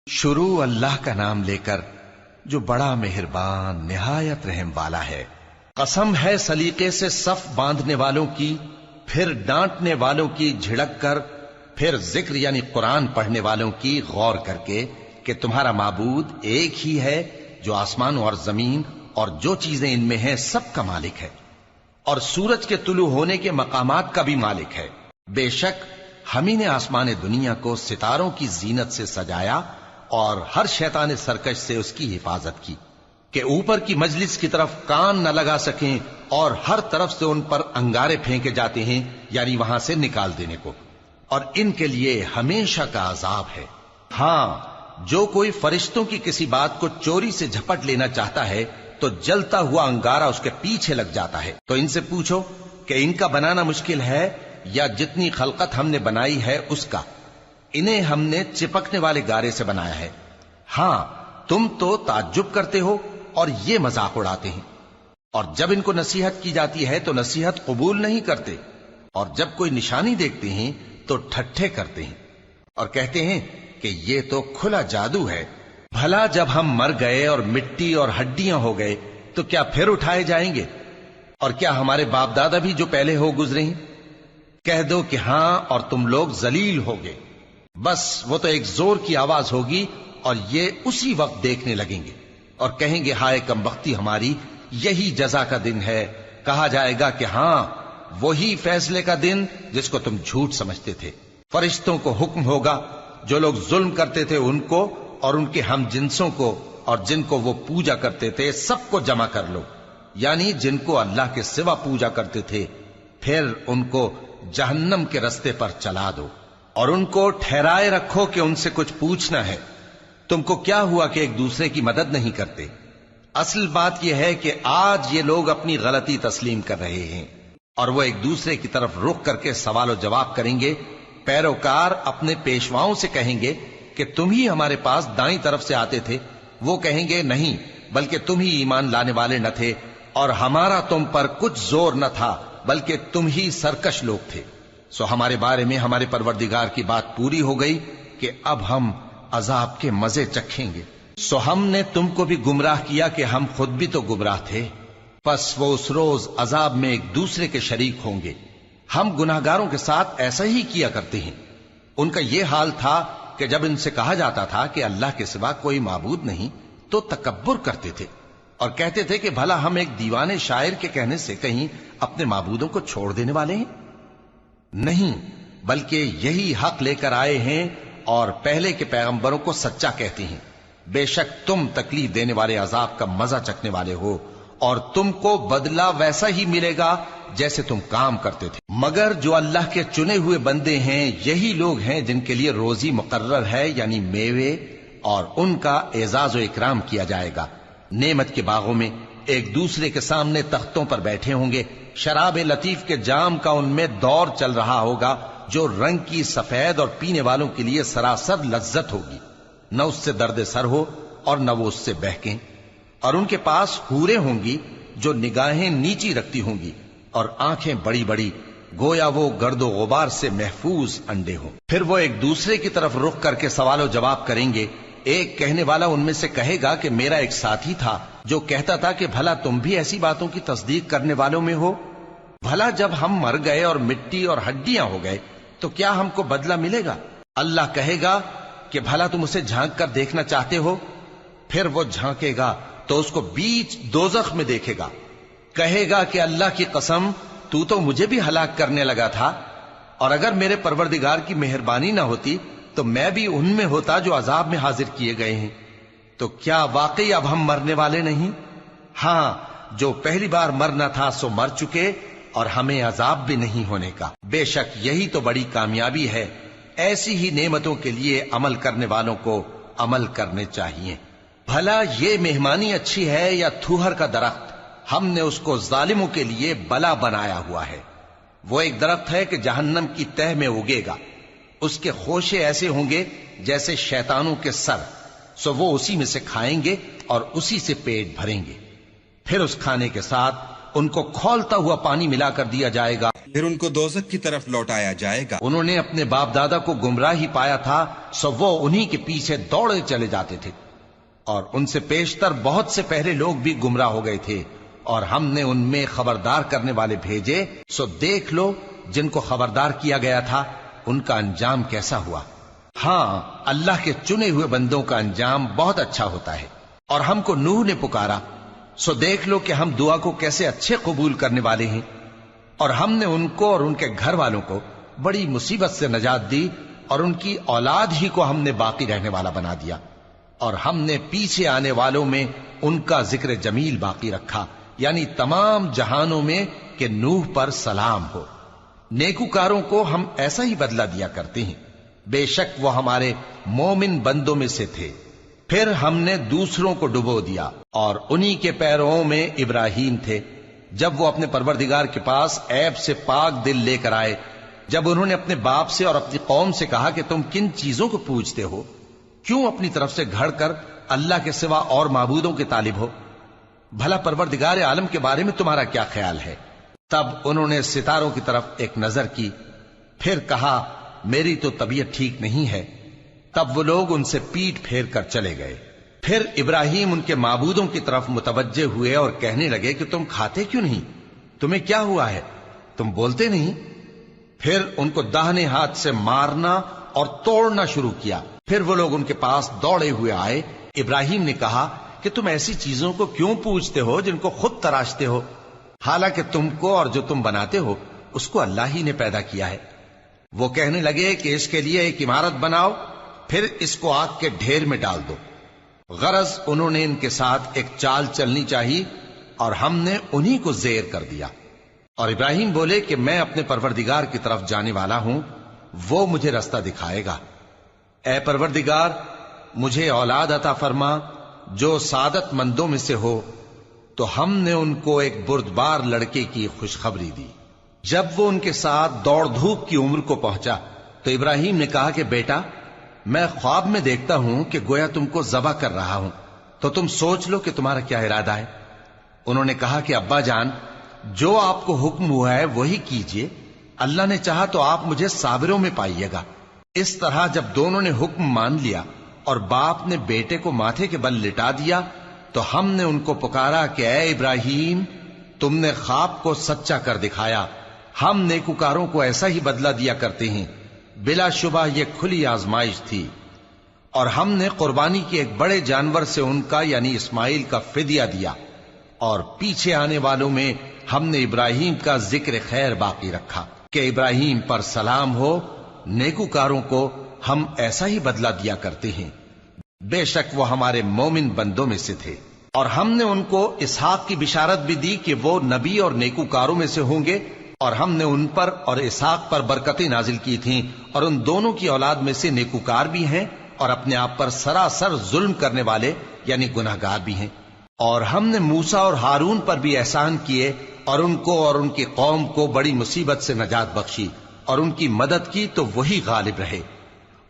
شروع اللہ کا نام لے کر جو بڑا مہربان نہایت رحم والا ہے۔ قسم ہے سلیقے سے صف باندھنے والوں کی، پھر ڈانٹنے والوں کی جھڑک کر، پھر ذکر یعنی قرآن پڑھنے والوں کی غور کر کے کہ تمہارا معبود ایک ہی ہے جو آسمان اور زمین اور جو چیزیں ان میں ہیں سب کا مالک ہے، اور سورج کے طلوع ہونے کے مقامات کا بھی مالک ہے۔ بے شک ہم ہی نے آسمان دنیا کو ستاروں کی زینت سے سجایا اور ہر شیطان سرکش سے اس کی حفاظت کی کہ اوپر کی مجلس کی طرف کان نہ لگا سکیں، اور ہر طرف سے ان پر انگارے پھینکے جاتے ہیں یعنی وہاں سے نکال دینے کو، اور ان کے لیے ہمیشہ کا عذاب ہے۔ ہاں، جو کوئی فرشتوں کی کسی بات کو چوری سے جھپٹ لینا چاہتا ہے تو جلتا ہوا انگارہ اس کے پیچھے لگ جاتا ہے۔ تو ان سے پوچھو کہ ان کا بنانا مشکل ہے یا جتنی خلقت ہم نے بنائی ہے اس کا؟ انہیں ہم نے چپکنے والے گارے سے بنایا ہے۔ ہاں، تم تو تعجب کرتے ہو اور یہ مذاق اڑاتے ہیں، اور جب ان کو نصیحت کی جاتی ہے تو نصیحت قبول نہیں کرتے، اور جب کوئی نشانی دیکھتے ہیں تو ٹھٹھے کرتے ہیں اور کہتے ہیں کہ یہ تو کھلا جادو ہے۔ بھلا جب ہم مر گئے اور مٹی اور ہڈیاں ہو گئے تو کیا پھر اٹھائے جائیں گے؟ اور کیا ہمارے باپ دادا بھی جو پہلے ہو گزرے ہیں؟ کہہ دو کہ ہاں، اور تم لوگ ذلیل ہوگے۔ بس وہ تو ایک زور کی آواز ہوگی اور یہ اسی وقت دیکھنے لگیں گے اور کہیں گے ہائے کمبختی ہماری، یہی جزا کا دن ہے۔ کہا جائے گا کہ ہاں، وہی فیصلے کا دن جس کو تم جھوٹ سمجھتے تھے۔ فرشتوں کو حکم ہوگا جو لوگ ظلم کرتے تھے ان کو اور ان کے ہم جنسوں کو اور جن کو وہ پوجا کرتے تھے سب کو جمع کر لو، یعنی جن کو اللہ کے سوا پوجا کرتے تھے، پھر ان کو جہنم کے رستے پر چلا دو اور ان کو ٹھہرائے رکھو کہ ان سے کچھ پوچھنا ہے۔ تم کو کیا ہوا کہ ایک دوسرے کی مدد نہیں کرتے؟ اصل بات یہ ہے کہ آج یہ لوگ اپنی غلطی تسلیم کر رہے ہیں اور وہ ایک دوسرے کی طرف رخ کر کے سوال و جواب کریں گے۔ پیروکار اپنے پیشواؤں سے کہیں گے کہ تم ہی ہمارے پاس دائیں طرف سے آتے تھے۔ وہ کہیں گے نہیں، بلکہ تم ہی ایمان لانے والے نہ تھے، اور ہمارا تم پر کچھ زور نہ تھا، بلکہ تم ہی سرکش لوگ تھے۔ سو ہمارے بارے میں ہمارے پروردگار کی بات پوری ہو گئی کہ اب ہم عذاب کے مزے چکھیں گے۔ سو ہم نے تم کو بھی گمراہ کیا کہ ہم خود بھی تو گمراہ تھے، پس وہ اس روز عذاب میں ایک دوسرے کے شریک ہوں گے۔ ہم گناہگاروں کے ساتھ ایسا ہی کیا کرتے ہیں۔ ان کا یہ حال تھا کہ جب ان سے کہا جاتا تھا کہ اللہ کے سوا کوئی معبود نہیں تو تکبر کرتے تھے اور کہتے تھے کہ بھلا ہم ایک دیوانے شاعر کے کہنے سے کہیں اپنے معبودوں کو چھوڑ دینے والے ہیں؟ نہیں، بلکہ یہی حق لے کر آئے ہیں اور پہلے کے پیغمبروں کو سچا کہتے ہیں۔ بے شک تم تکلیف دینے والے عذاب کا مزہ چکھنے والے ہو، اور تم کو بدلہ ویسا ہی ملے گا جیسے تم کام کرتے تھے۔ مگر جو اللہ کے چنے ہوئے بندے ہیں یہی لوگ ہیں جن کے لیے روزی مقرر ہے، یعنی میوے، اور ان کا اعزاز و اکرام کیا جائے گا۔ نعمت کے باغوں میں ایک دوسرے کے سامنے تختوں پر بیٹھے ہوں گے، شراب لطیف کے جام کا ان میں دور چل رہا ہوگا جو رنگ کی سفید اور پینے والوں کے لیے سراسر لذت ہوگی، نہ اس سے درد سر ہو اور نہ وہ اس سے بہکیں۔ اور ان کے پاس حوریں ہوں گی جو نگاہیں نیچی رکھتی ہوں گی اور آنکھیں بڑی بڑی، گویا وہ گرد و غبار سے محفوظ انڈے ہوں۔ پھر وہ ایک دوسرے کی طرف رخ کر کے سوال و جواب کریں گے۔ ایک کہنے والا ان میں سے کہے گا کہ میرا ایک ساتھی تھا جو کہتا تھا کہ بھلا تم بھی ایسی باتوں کی تصدیق کرنے والوں میں ہو؟ بھلا جب ہم مر گئے اور مٹی اور ہڈیاں ہو گئے تو کیا ہم کو بدلہ ملے گا؟ اللہ کہے گا کہ بھلا تم اسے جھانک کر دیکھنا چاہتے ہو؟ پھر وہ جھانکے گا تو اس کو بیچ دوزخ میں دیکھے گا، کہے گا کہ اللہ کی قسم تو مجھے بھی ہلاک کرنے لگا تھا، اور اگر میرے پروردگار کی مہربانی نہ ہوتی تو میں بھی ان میں ہوتا جو عذاب میں حاضر کیے گئے ہیں۔ تو کیا واقعی اب ہم مرنے والے نہیں؟ ہاں، جو پہلی بار مرنا تھا سو مر چکے، اور ہمیں عذاب بھی نہیں ہونے کا۔ بے شک یہی تو بڑی کامیابی ہے۔ ایسی ہی نعمتوں کے لیے عمل کرنے والوں کو عمل کرنے چاہیے۔ بھلا یہ مہمانی اچھی ہے یا تھوہر کا درخت؟ ہم نے اس کو ظالموں کے لیے بلا بنایا ہوا ہے۔ وہ ایک درخت ہے کہ جہنم کی تہ میں اگے گا، اس کے خوشے ایسے ہوں گے جیسے شیطانوں کے سر، سو وہ اسی میں سے کھائیں گے اور اسی سے پیٹ بھریں گے۔ پھر اس کھانے کے ساتھ ان کو کھولتا ہوا پانی ملا کر دیا جائے گا، پھر ان کو دوزخ کی طرف لوٹایا جائے گا۔ انہوں نے اپنے باپ دادا کو گمراہی پایا تھا، سو وہ انہی کے پیچھے دوڑے چلے جاتے تھے، اور ان سے پیشتر بہت سے پہلے لوگ بھی گمراہ ہو گئے تھے، اور ہم نے ان میں خبردار کرنے والے بھیجے، سو دیکھ لو جن کو خبردار کیا گیا تھا ان کا انجام کیسا ہوا۔ ہاں، اللہ کے چنے ہوئے بندوں کا انجام بہت اچھا ہوتا ہے۔ اور ہم کو نوح نے پکارا، سو دیکھ لو کہ ہم دعا کو کیسے اچھے قبول کرنے والے ہیں، اور ہم نے ان کو اور ان کے گھر والوں کو بڑی مصیبت سے نجات دی، اور ان کی اولاد ہی کو ہم نے باقی رہنے والا بنا دیا، اور ہم نے پیچھے آنے والوں میں ان کا ذکر جمیل باقی رکھا، یعنی تمام جہانوں میں کہ نوح پر سلام ہو۔ نیکوکاروں کو ہم ایسا ہی بدلہ دیا کرتے ہیں، بے شک وہ ہمارے مومن بندوں میں سے تھے۔ پھر ہم نے دوسروں کو ڈبو دیا، اور انہی کے پیروں میں ابراہیم تھے، جب وہ اپنے پروردگار کے پاس عیب سے پاک دل لے کر آئے، جب انہوں نے اپنے باپ سے اور اپنی قوم سے کہا کہ تم کن چیزوں کو پوجتے ہو، کیوں اپنی طرف سے گھڑ کر اللہ کے سوا اور معبودوں کے طالب ہو؟ بھلا پروردگار عالم کے بارے میں تمہارا کیا خیال ہے؟ تب انہوں نے ستاروں کی طرف ایک نظر کی، پھر کہا میری تو طبیعت ٹھیک نہیں ہے۔ تب وہ لوگ ان سے پیٹ پھیر کر چلے گئے۔ پھر ابراہیم ان کے معبودوں کی طرف متوجہ ہوئے اور کہنے لگے کہ تم کھاتے کیوں نہیں؟ تمہیں کیا ہوا ہے؟ تم بولتے نہیں؟ پھر ان کو داہنے ہاتھ سے مارنا اور توڑنا شروع کیا۔ پھر وہ لوگ ان کے پاس دوڑے ہوئے آئے۔ ابراہیم نے کہا کہ تم ایسی چیزوں کو کیوں پوجتے ہو جن کو خود تراشتے ہو، حالانکہ تم کو اور جو تم بناتے ہو اس کو اللہ ہی نے پیدا کیا ہے۔ وہ کہنے لگے کہ اس کے لیے ایک عمارت بناؤ، پھر اس کو آگ کے ڈھیر میں ڈال دو۔ غرض انہوں نے ان کے ساتھ ایک چال چلنی چاہی، اور ہم نے انہی کو زیر کر دیا۔ اور ابراہیم بولے کہ میں اپنے پروردگار کی طرف جانے والا ہوں، وہ مجھے رستہ دکھائے گا۔ اے پروردگار، مجھے اولاد عطا فرما جو سعادت مندوں میں سے ہو۔ تو ہم نے ان کو ایک بردبار لڑکے کی خوشخبری دی۔ جب وہ ان کے ساتھ دوڑ دھوپ کی عمر کو پہنچا تو ابراہیم نے کہا کہ بیٹا، میں خواب میں دیکھتا ہوں کہ گویا تم کو ذبح کر رہا ہوں، تو تم سوچ لو کہ تمہارا کیا ارادہ ہے۔ انہوں نے کہا کہ ابا جان، جو آپ کو حکم ہوا ہے وہی کیجئے، اللہ نے چاہا تو آپ مجھے صابروں میں پائیے گا۔ اس طرح جب دونوں نے حکم مان لیا اور باپ نے بیٹے کو ماتھے کے بل لٹا دیا، تو ہم نے ان کو پکارا کہ اے ابراہیم، تم نے خواب کو سچا کر دکھایا، ہم نیکوکاروں کو ایسا ہی بدلہ دیا کرتے ہیں۔ بلا شبہ یہ کھلی آزمائش تھی، اور ہم نے قربانی کی ایک بڑے جانور سے ان کا یعنی اسماعیل کا فدیہ دیا، اور پیچھے آنے والوں میں ہم نے ابراہیم کا ذکر خیر باقی رکھا کہ ابراہیم پر سلام ہو۔ نیکوکاروں کو ہم ایسا ہی بدلہ دیا کرتے ہیں، بے شک وہ ہمارے مومن بندوں میں سے تھے۔ اور ہم نے ان کو اسحاق کی بشارت بھی دی کہ وہ نبی اور نیکوکاروں میں سے ہوں گے، اور ہم نے ان پر اور اسحاق پر برکتیں نازل کی تھیں، اور ان دونوں کی اولاد میں سے نیکوکار بھی ہیں اور اپنے آپ پر سراسر ظلم کرنے والے یعنی گناہگار بھی ہیں۔ اور ہم نے موسیٰ اور ہارون پر بھی احسان کیے، اور ان کو اور ان کی قوم کو بڑی مصیبت سے نجات بخشی، اور ان کی مدد کی تو وہی غالب رہے۔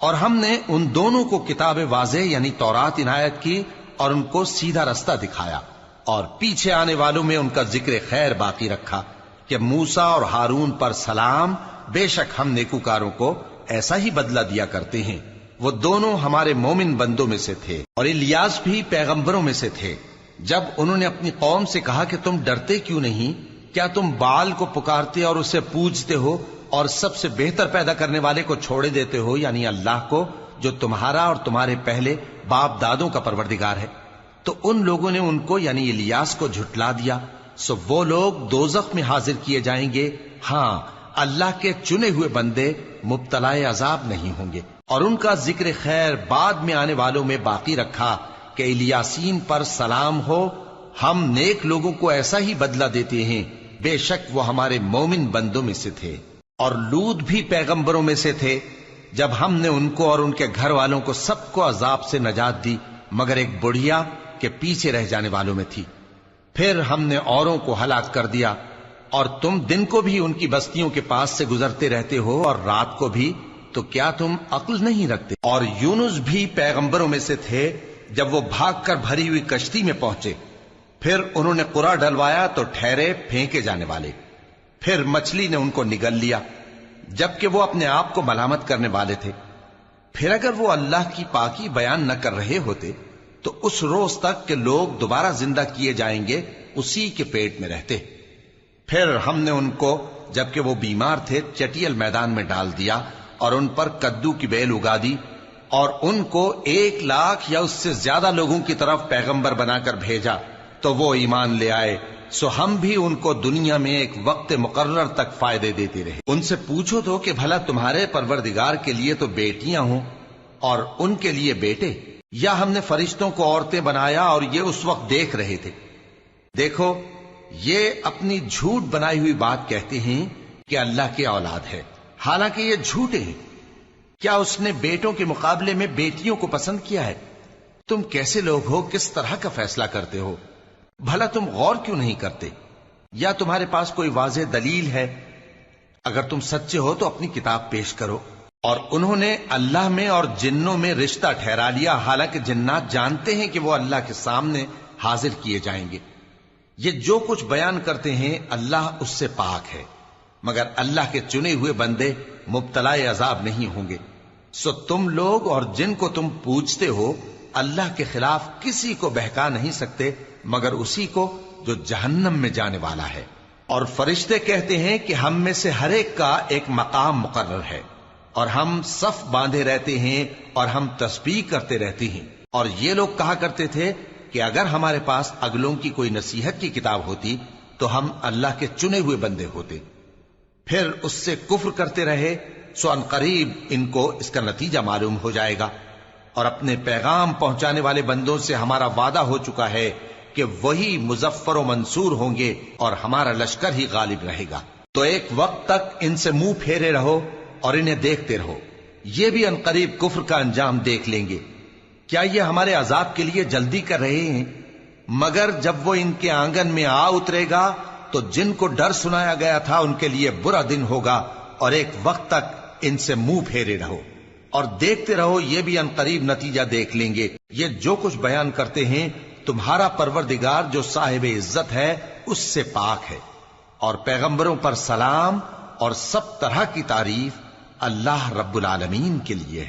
اور ہم نے ان دونوں کو کتاب واضح یعنی تورات عنایت کی، اور ان کو سیدھا رستہ دکھایا، اور پیچھے آنے والوں میں ان کا ذکر خیر باقی رکھا کہ موسیٰ اور ہارون پر سلام، بے شک ہم نیکوکاروں کو ایسا ہی بدلہ دیا کرتے ہیں۔ وہ دونوں ہمارے مومن بندوں میں سے تھے، اور الیاس بھی پیغمبروں میں سے تھے۔ جب انہوں نے اپنی قوم سے کہا کہ تم ڈرتے کیوں نہیں؟ کیا تم بال کو پکارتے اور اسے پوجتے ہو، اور سب سے بہتر پیدا کرنے والے کو چھوڑے دیتے ہو یعنی اللہ کو، جو تمہارا اور تمہارے پہلے باپ دادوں کا پروردگار ہے؟ تو ان لوگوں نے ان کو یعنی الیاس کو جھٹلا دیا، سو وہ لوگ دوزخ میں حاضر کیے جائیں گے۔ ہاں، اللہ کے چنے ہوئے بندے مبتلا عذاب نہیں ہوں گے۔ اور ان کا ذکر خیر بعد میں آنے والوں میں باقی رکھا کہ الیاسین پر سلام ہو، ہم نیک لوگوں کو ایسا ہی بدلہ دیتے ہیں، بے شک وہ ہمارے مومن بندوں میں سے تھے۔ اور لوط بھی پیغمبروں میں سے تھے، جب ہم نے ان کو اور ان کے گھر والوں کو سب کو عذاب سے نجات دی، مگر ایک بڑھیا کے پیچھے رہ جانے والوں میں تھی۔ پھر ہم نے اوروں کو ہلاک کر دیا، اور تم دن کو بھی ان کی بستیوں کے پاس سے گزرتے رہتے ہو اور رات کو بھی، تو کیا تم عقل نہیں رکھتے؟ اور یونس بھی پیغمبروں میں سے تھے، جب وہ بھاگ کر بھری ہوئی کشتی میں پہنچے پھر انہوں نے قرا ڈلوایا تو ٹھہرے پھینکے جانے والے. پھر مچھلی نے ان کو نگل لیا جبکہ وہ اپنے آپ کو ملامت کرنے والے تھے. پھر اگر وہ اللہ کی پاکی بیان نہ کر رہے ہوتے تو اس روز تک کہ لوگ دوبارہ زندہ کیے جائیں گے اسی کے پیٹ میں رہتے. پھر ہم نے ان کو جبکہ وہ بیمار تھے چٹیل میدان میں ڈال دیا اور ان پر کدو کی بیل اگا دی اور ان کو 1,00,000 یا اس سے زیادہ لوگوں کی طرف پیغمبر بنا کر بھیجا تو وہ ایمان لے آئے. سو ہم بھی ان کو دنیا میں ایک وقت مقرر تک فائدے دیتے رہے. ان سے پوچھو تو کہ بھلا تمہارے پروردگار کے لیے تو بیٹیاں ہوں اور ان کے لیے بیٹے، یا ہم نے فرشتوں کو عورتیں بنایا اور یہ اس وقت دیکھ رہے تھے؟ دیکھو یہ اپنی جھوٹ بنائی ہوئی بات کہتے ہیں کہ اللہ کی اولاد ہے، حالانکہ یہ جھوٹے ہیں. کیا اس نے بیٹوں کے مقابلے میں بیٹیوں کو پسند کیا ہے؟ تم کیسے لوگ ہو، کس طرح کا فیصلہ کرتے ہو؟ بھلا تم غور کیوں نہیں کرتے؟ یا تمہارے پاس کوئی واضح دلیل ہے؟ اگر تم سچے ہو تو اپنی کتاب پیش کرو. اور انہوں نے اللہ میں اور جنوں میں رشتہ ٹھہرا لیا، حالانکہ جنات جانتے ہیں کہ وہ اللہ کے سامنے حاضر کیے جائیں گے. یہ جو کچھ بیان کرتے ہیں اللہ اس سے پاک ہے، مگر اللہ کے چنے ہوئے بندے مبتلا عذاب نہیں ہوں گے. سو تم لوگ اور جن کو تم پوجتے ہو اللہ کے خلاف کسی کو بہکا نہیں سکتے مگر اسی کو جو جہنم میں جانے والا ہے. اور فرشتے کہتے ہیں کہ ہم میں سے ہر ایک کا ایک مقام مقرر ہے اور ہم صف باندھے رہتے ہیں اور ہم تسبیح کرتے رہتے ہیں. اور یہ لوگ کہا کرتے تھے کہ اگر ہمارے پاس اگلوں کی کوئی نصیحت کی کتاب ہوتی تو ہم اللہ کے چنے ہوئے بندے ہوتے. پھر اس سے کفر کرتے رہے، سو ان قریب ان کو اس کا نتیجہ معلوم ہو جائے گا. اور اپنے پیغام پہنچانے والے بندوں سے ہمارا وعدہ ہو چکا ہے کہ وہی مظفر و منصور ہوں گے اور ہمارا لشکر ہی غالب رہے گا. تو ایک وقت تک ان سے منہ پھیرے رہو اور انہیں دیکھتے رہو، یہ بھی ان قریب کفر کا انجام دیکھ لیں گے. کیا یہ ہمارے عذاب کے لیے جلدی کر رہے ہیں؟ مگر جب وہ ان کے آنگن میں آ اترے گا تو جن کو ڈر سنایا گیا تھا ان کے لیے برا دن ہوگا. اور ایک وقت تک ان سے منہ پھیرے رہو اور دیکھتے رہو، یہ بھی ان قریب نتیجہ دیکھ لیں گے. یہ جو کچھ بیان کرتے ہیں تمہارا پروردگار جو صاحب عزت ہے اس سے پاک ہے. اور پیغمبروں پر سلام اور سب طرح کی تعریف اللہ رب العالمین کے لیے ہے.